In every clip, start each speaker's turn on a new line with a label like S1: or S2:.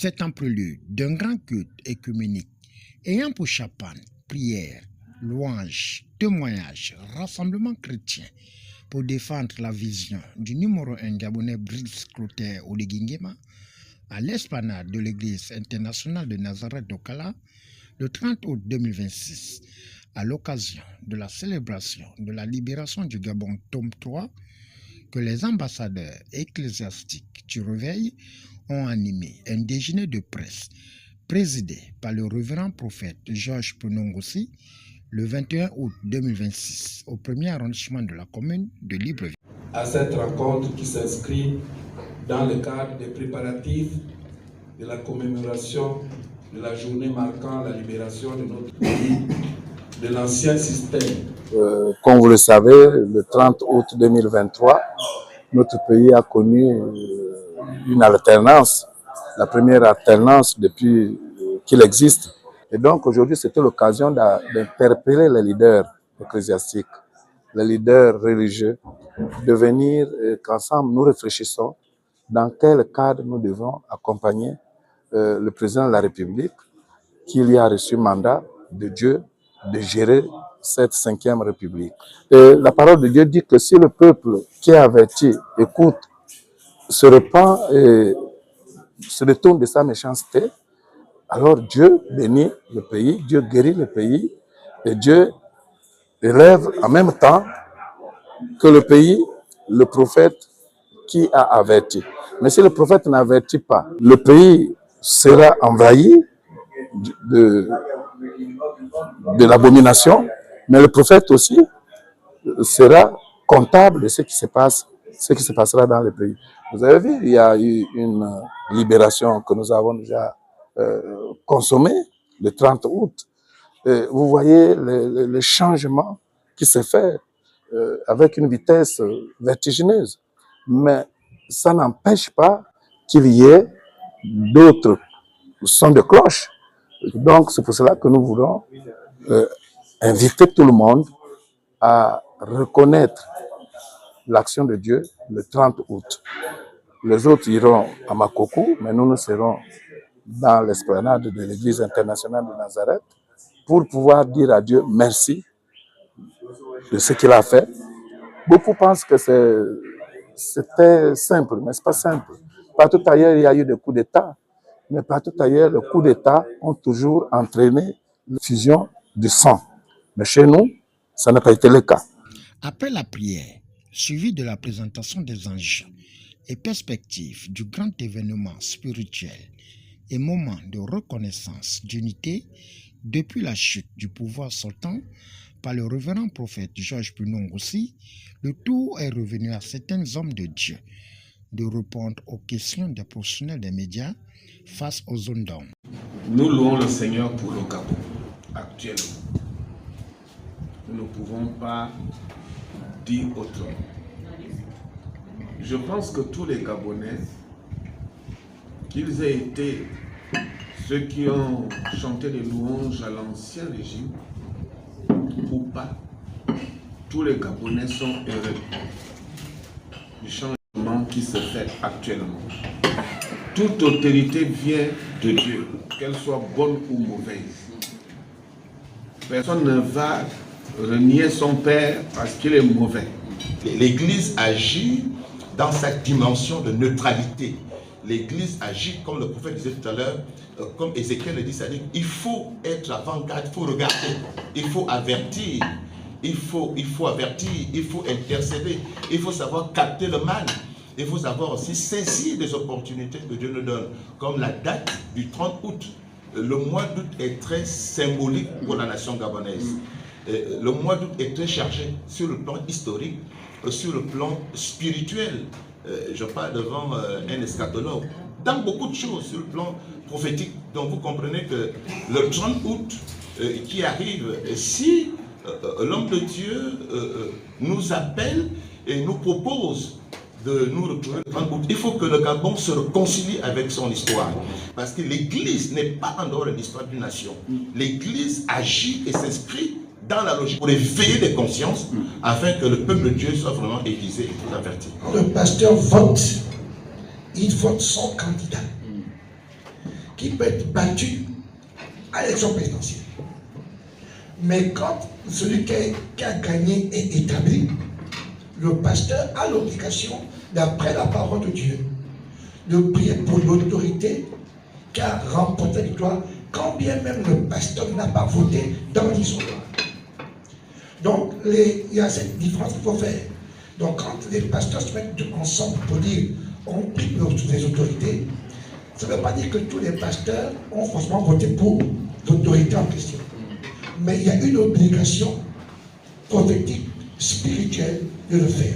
S1: C'est un prélude d'un grand culte écuménique ayant pour chapeau prière, louange, témoignage, rassemblement chrétien pour défendre la vision du numéro 1 gabonais Brice Clotaire Oligui-Nguema à l'esplanade de l'église internationale de Nazareth d'Okala le 30 août 2026 à l'occasion de la célébration de la libération du Gabon tome 3 que les ambassadeurs ecclésiastiques du Réveil ont animé un déjeuner de presse présidé par le révérend prophète Georges Punongossi le 21 août 2026 au premier arrondissement de la commune de Libreville.
S2: À cette rencontre qui s'inscrit dans le cadre des préparatifs de la commémoration de la journée marquant la libération de notre pays de l'ancien système.
S3: Comme vous le savez, le 30 août 2023, notre pays a connu une alternance, la première alternance depuis qu'il existe. Et donc aujourd'hui, c'était l'occasion d'interpeller les leaders ecclésiastiques, les leaders religieux, de venir qu'ensemble nous réfléchissons dans quel cadre nous devons accompagner le président de la République, qui lui a reçu mandat de Dieu de gérer cette 5e République. Et la parole de Dieu dit que si le peuple qui est averti écoute, se repent et se détourne de sa méchanceté, alors Dieu bénit le pays, Dieu guérit le pays et Dieu élève en même temps que le pays, le prophète qui a averti. Mais si le prophète n'avertit pas, le pays sera envahi de l'abomination, mais le prophète aussi sera comptable de ce qui se passe, ce qui se passera dans le pays. Vous avez vu, il y a eu une libération que nous avons déjà consommée le 30 août. Et vous voyez le changement qui se fait avec une vitesse vertigineuse. Mais ça n'empêche pas qu'il y ait d'autres sons de cloche. Donc c'est pour cela que nous voulons inviter tout le monde à reconnaître l'action de Dieu le 30 août. Les autres iront à Makokou, mais nous serons dans l'esplanade de l'église internationale de Nazareth pour pouvoir dire à Dieu merci de ce qu'il a fait. Beaucoup pensent que c'était simple, mais ce n'est pas simple. Partout ailleurs, il y a eu des coups d'État, mais partout ailleurs, les coups d'État ont toujours entraîné la fusion du sang. Mais chez nous, ça n'a pas été le cas.
S1: Après la prière, suivie de la présentation des enjeux et perspectives du grand événement spirituel et moment de reconnaissance d'unité depuis la chute du pouvoir sultan par le révérend prophète Georges Punongossi, le tour est revenu à certains hommes de Dieu de répondre aux questions des professionnels des médias face aux zones d'ombre.
S2: Nous louons le Seigneur pour le Gabon actuellement. Nous ne pouvons pas dire autrement. Je pense que tous les Gabonais, qu'ils aient été ceux qui ont chanté des louanges à l'ancien régime ou pas, tous les Gabonais sont heureux du changement qui se fait actuellement. Toute autorité vient de Dieu, qu'elle soit bonne ou mauvaise. Personne ne va renier son père parce qu'il est mauvais.
S4: L'Église agit dans sa dimension de neutralité. L'Église agit, comme le prophète disait tout à l'heure, comme Ézéchiel le dit, c'est-à-dire il faut être avant-garde, il faut regarder, il faut avertir, il faut avertir, il faut intercéder, il faut savoir capter le mal, il faut savoir aussi saisir des opportunités que Dieu nous donne, comme la date du 30 août. Le mois d'août est très symbolique pour la nation gabonaise. Le mois d'août est très chargé sur le plan historique, sur le plan spirituel. Je parle devant un eschatologue. Dans beaucoup de choses, sur le plan prophétique. Donc vous comprenez que le 30 août qui arrive, si l'homme de Dieu nous appelle et nous propose de nous retrouver le 30 août, il faut que le Gabon se réconcilie avec son histoire. Parce que l'Église n'est pas en dehors de l'histoire d'une nation. L'Église agit et s'inscrit dans la logique pour éveiller les consciences afin que le peuple de Dieu soit vraiment aiguisé et tout averti.
S5: Le pasteur vote, il vote son candidat. qui peut être battu à l'élection présidentielle. Mais quand celui qui a gagné est établi, le pasteur a l'obligation, d'après la parole de Dieu, de prier pour l'autorité qui a remporté la victoire, quand bien même le pasteur n'a pas voté dans l'isoloir. Donc, il y a cette différence qu'il faut faire. Donc, quand les pasteurs se mettent ensemble pour dire on prie pour les autorités, ça ne veut pas dire que tous les pasteurs ont forcément voté pour l'autorité en question. Mais il y a une obligation prophétique, spirituelle de le faire.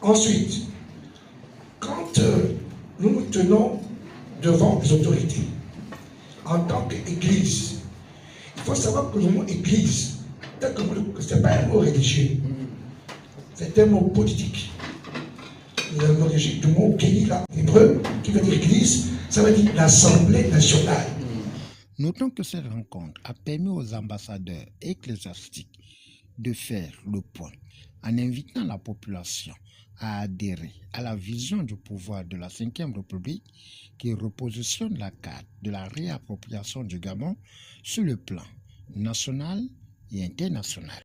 S5: Ensuite, quand nous nous tenons devant les autorités, en tant qu'Église, il faut savoir que le mot Église, ce n'est pas un mot religieux, c'est un mot politique. L'origine du mot Kéli, hébreu, qui veut dire Église, ça veut dire l'Assemblée nationale.
S1: Notons que cette rencontre a permis aux ambassadeurs ecclésiastiques de faire le point en invitant la population à adhérer à la vision du pouvoir de la Ve République qui repositionne la carte de la réappropriation du Gabon sur le plan national et international.